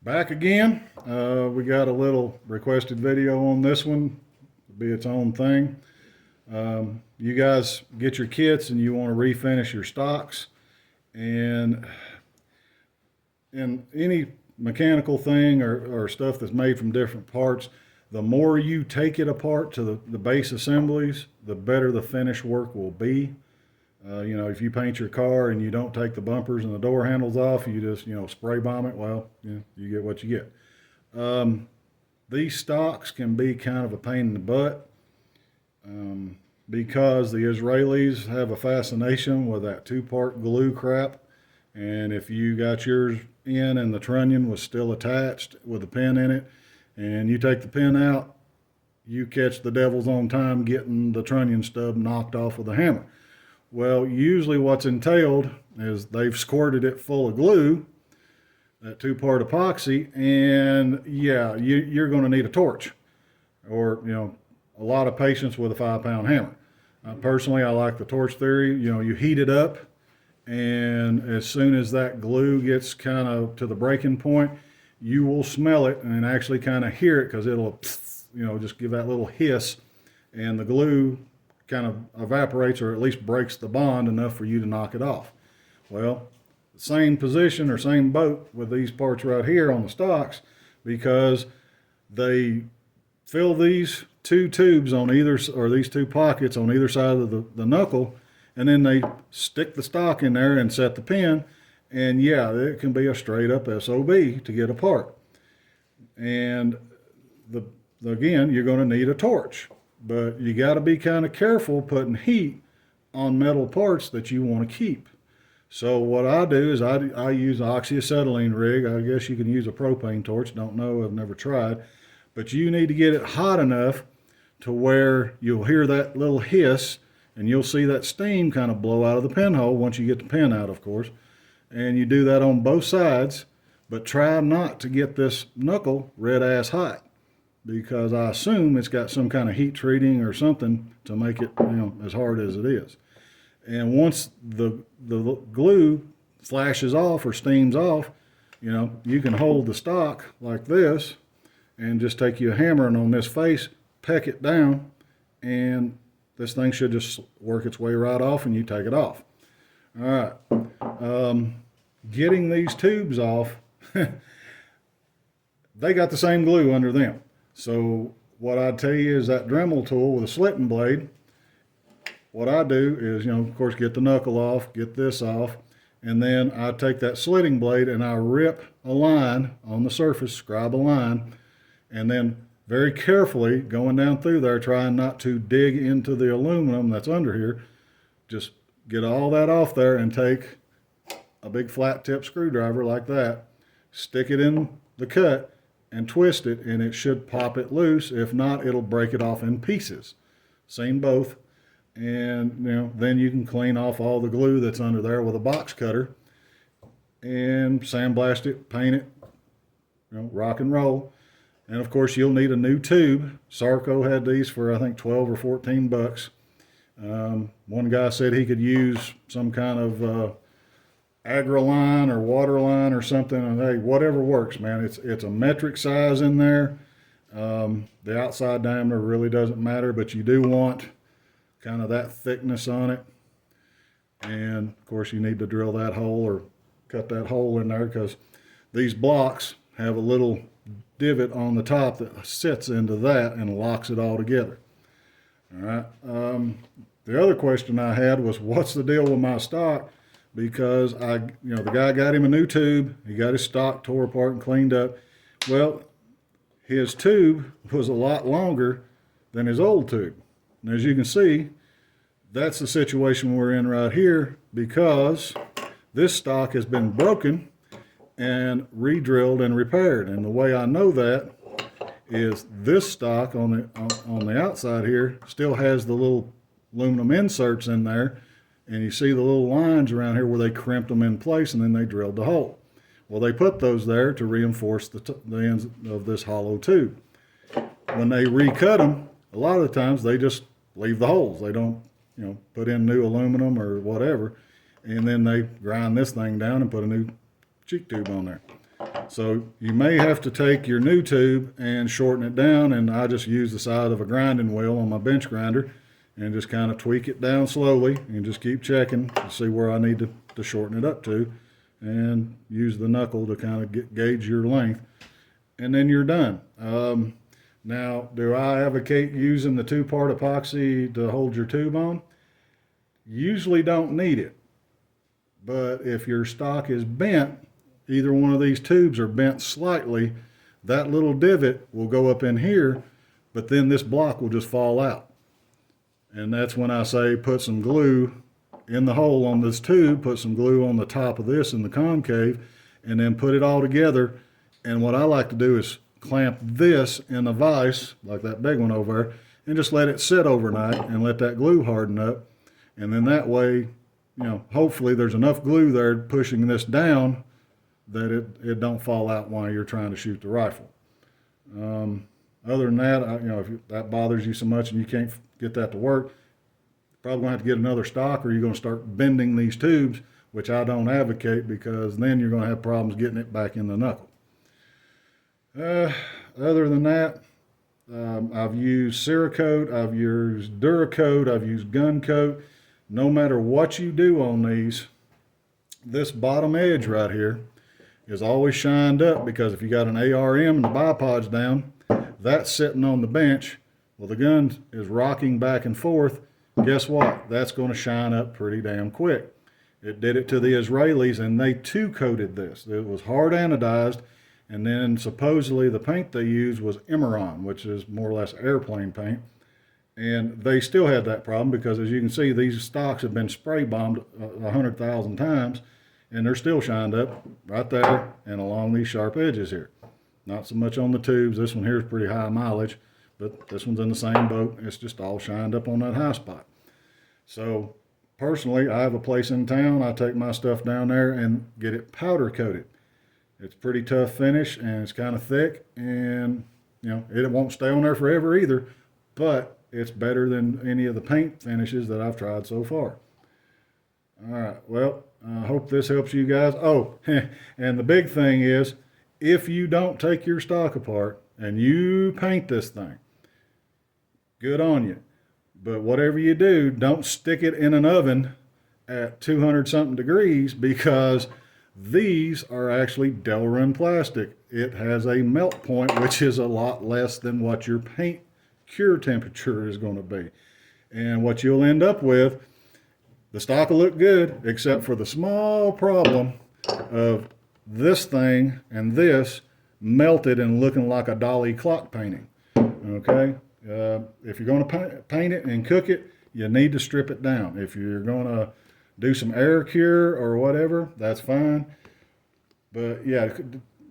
Back again. We got a little requested video on this one. It'll be its own thing. You guys get your kits and you want to refinish your stocks, and in any mechanical thing or stuff that's made from different parts, the more you take it apart to the base assemblies, the better the finish work will be. If you paint your car and you don't take the bumpers and the door handles off, you just, spray bomb it, well, you get what you get. These stocks can be kind of a pain in the butt because the Israelis have a fascination with that two-part glue crap. And if you got yours in and the trunnion was still attached with a pin in it, and you take the pin out, you catch the devil's own time getting the trunnion stub knocked off with a hammer. Well, usually what's entailed is they've squirted it full of glue, that two-part epoxy, and yeah, you're going to need a torch or, a lot of patience with a 5-pound hammer. Personally, I like the torch theory. You heat it up, and as soon as that glue gets kind of to the breaking point, you will smell it and actually kind of hear it, because it'll, just give that little hiss, and the glue kind of evaporates, or at least breaks the bond enough for you to knock it off. Well, the same position or same boat with these parts right here on the stocks, because they fill these two tubes on either, or these two pockets on either side of the knuckle, and then they stick the stock in there and set the pin, and yeah, it can be a straight up SOB to get apart. And again, you're going to need a torch. But you got to be kind of careful putting heat on metal parts that you want to keep. So what I do is I use oxyacetylene rig. I guess you can use a propane torch. Don't know. I've never tried. But you need to get it hot enough to where you'll hear that little hiss, and you'll see that steam kind of blow out of the pinhole once you get the pin out, of course. And you do that on both sides, but try not to get this knuckle red ass hot, because I assume it's got some kind of heat treating or something to make it, as hard as it is. And once the glue flashes off or steams off, you can hold the stock like this and just take you a hammer, and on this face, peck it down, and this thing should just work its way right off, and you take it off. All right. Getting these tubes off, they got the same glue under them. So what I tell you is that Dremel tool with a slitting blade, what I do is, of course, get the knuckle off, get this off, and then I take that slitting blade and I rip a line on the surface, scribe a line, and then very carefully going down through there, trying not to dig into the aluminum that's under here, just get all that off there and take a big flat tip screwdriver like that, stick it in the cut, and twist it, and it should pop it loose. If not, it'll break it off in pieces. Same both. And then you can clean off all the glue that's under there with a box cutter and sandblast it, paint it, rock and roll. And of course, you'll need a new tube. Sarco had these for I think 12 or 14 bucks. One guy said he could use some kind of Agri-line or water line or something, and hey, whatever works, man. It's a metric size in there. The outside diameter really doesn't matter, but you do want kind of that thickness on it. And of course, you need to drill that hole or cut that hole in there, because these blocks have a little divot on the top that sits into that and locks it all together. All right. The other question I had was, what's the deal with my stock? Because the guy got him a new tube. He got his stock tore apart and cleaned up. Well, his tube was a lot longer than his old tube. And as you can see, that's the situation we're in right here, because this stock has been broken and re-drilled and repaired. And the way I know that is this stock on the outside here still has the little aluminum inserts in there. And you see the little lines around here where they crimped them in place, and then they drilled the hole. Well, they put those there to reinforce the ends of this hollow tube. When they recut them, a lot of the times they just leave the holes. They don't, put in new aluminum or whatever, and then they grind this thing down and put a new cheek tube on there. So you may have to take your new tube and shorten it down, and I just use the side of a grinding wheel on my bench grinder and just kind of tweak it down slowly and just keep checking to see where I need to shorten it up to, and use the knuckle to kind of gauge your length, and then you're done. Now, do I advocate using the 2-part epoxy to hold your tube on? Usually don't need it, but if your stock is bent, either one of these tubes are bent slightly, that little divot will go up in here, but then this block will just fall out. And that's when I say put some glue in the hole on this tube, put some glue on the top of this in the concave, and then put it all together. And what I like to do is clamp this in a vise, like that big one over there, and just let it sit overnight and let that glue harden up. And then that way, hopefully there's enough glue there pushing this down that it don't fall out while you're trying to shoot the rifle. Other than that, if that bothers you so much and you can't get that to work, you're probably going to have to get another stock, or you're going to start bending these tubes, which I don't advocate, because then you're going to have problems getting it back in the knuckle. Other than that, I've used Cerakote, I've used Duracoat, I've used Gun Coat. No matter what you do on these, this bottom edge right here is always shined up, because if you got an ARM and the bipod's down, that's sitting on the bench. Well, the gun is rocking back and forth. Guess what? That's going to shine up pretty damn quick. It did it to the Israelis, and they too coated this. It was hard anodized, and then supposedly the paint they used was Emeron, which is more or less airplane paint. And they still had that problem, because as you can see, these stocks have been spray bombed 100,000 times, and they're still shined up right there and along these sharp edges here. Not so much on the tubes. This one here is pretty high mileage, but this one's in the same boat. It's just all shined up on that high spot. So personally, I have a place in town. I take my stuff down there and get it powder coated. It's pretty tough finish, and it's kind of thick, and it won't stay on there forever either, but it's better than any of the paint finishes that I've tried so far. All right, well, I hope this helps you guys. Oh, and the big thing is, if you don't take your stock apart and you paint this thing, good on you. But whatever you do, don't stick it in an oven at 200 something degrees, because these are actually Delrin plastic. It has a melt point, which is a lot less than what your paint cure temperature is going to be. And what you'll end up with, the stock will look good, except for the small problem of this thing and this melted and looking like a Dali clock painting. Okay? If you're going to paint it and cook it, you need to strip it down. If you're going to do some air cure or whatever, that's fine. But yeah,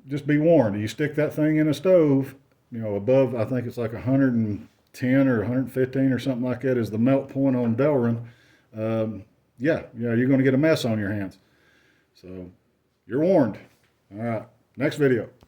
just be warned. You stick that thing in a stove, above, I think it's like 110 or 115 or something like that is the melt point on Delrin. You're going to get a mess on your hands. So you're warned. All right, next video.